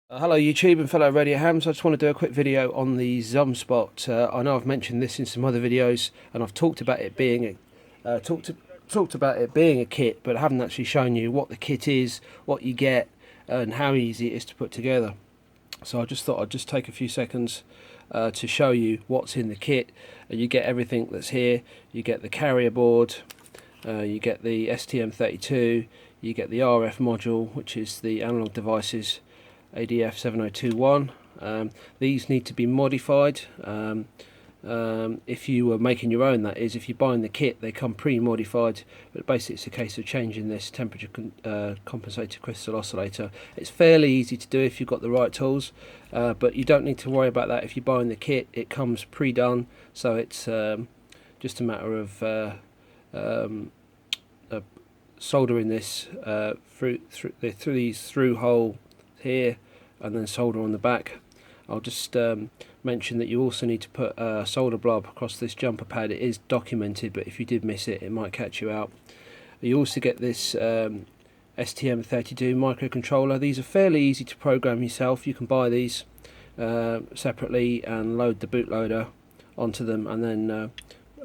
Hello YouTube and fellow radio hams. I just want to do a quick video on the Zumspot. I know I've mentioned this in some other videos, and I've talked about it being a kit, but I haven't actually shown you what the kit is, what you get, and how easy it is to put together. So I just thought I'd just take a few seconds to show you what's in the kit. You get everything that's here. You get the carrier board, you get the STM32, you get the RF module, which is the analog devices. ADF 7021. These need to be modified. If you were making your own, that is, if you're buying the kit, they come pre-modified, but basically it's a case of changing this temperature compensated crystal oscillator. It's fairly easy to do if you've got the right tools, but you don't need to worry about that if you're buying the kit. It comes pre-done, so it's just a matter of soldering this through these through hole here, and then solder on the back. I'll just mention that you also need to put a solder blob across this jumper pad. It is documented, but if you did miss it, it might catch you out. You also get this STM32 microcontroller. These are fairly easy to program yourself. You can buy these separately and load the bootloader onto them, and then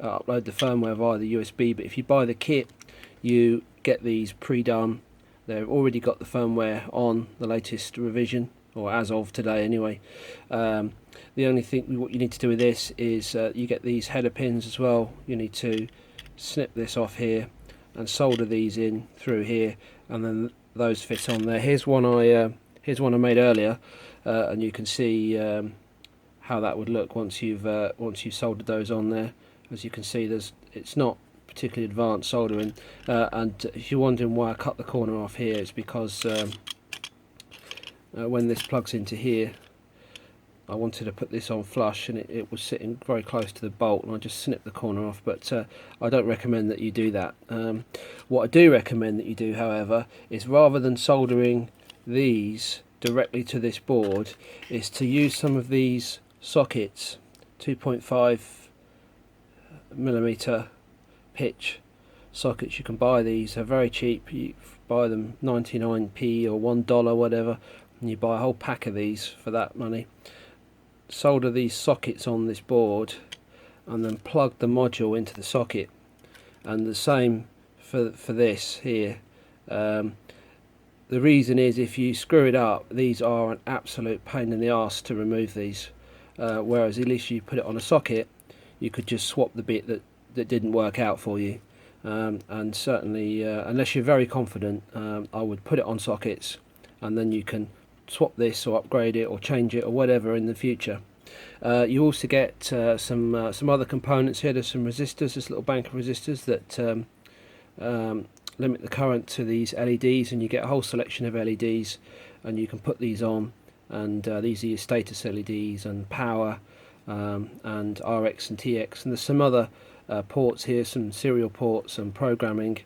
upload the firmware via the USB. But if you buy the kit, you get these pre-done. They've already got the firmware on the latest revision, or as of today anyway. The only thing what you need to do with this is you get these header pins as well. You need to snip this off here and solder these in through here, and then those fit on there. Here's one I made earlier, and you can see how that would look once you've soldered those on there. As you can see, it's not particularly advanced soldering, and if you're wondering why I cut the corner off here, it's because when this plugs into here, I wanted to put this on flush, and it was sitting very close to the bolt, and I just snipped the corner off. But I don't recommend that you do that. What I do recommend that you do, however, is rather than soldering these directly to this board, is to use some of these sockets, 2.5mm pitch sockets. You can buy these, they're very cheap. You buy them 99p or $1, whatever, and you buy a whole pack of these for that money. Solder these sockets on this board and then plug the module into the socket, and the same for this here. The reason is, if you screw it up, these are an absolute pain in the arse to remove these, whereas at least you put it on a socket, you could just swap the bit that didn't work out for you. And certainly unless you're very confident, I would put it on sockets, and then you can swap this or upgrade it or change it or whatever in the future. You also get some other components here. There's some resistors, this little bank of resistors that limit the current to these LEDs, and you get a whole selection of LEDs, and you can put these on, and these are your status LEDs and power, and RX and TX, and there's some other ports here, some serial ports and programming,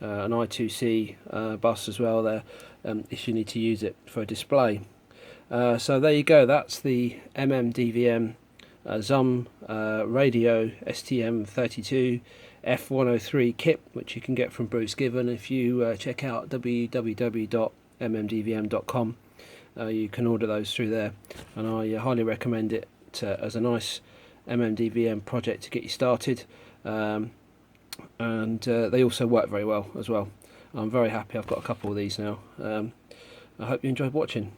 an I2C bus as well there, if you need to use it for a display. So there you go, that's the Mmdvm Zum radio STM32 F103 kit, which you can get from Bruce Given. If you check out www.mmdvm.com, you can order those through there, and I highly recommend it as a nice MMDVM project to get you started, and they also work very well as well. I'm very happy I've got a couple of these now. I hope you enjoyed watching.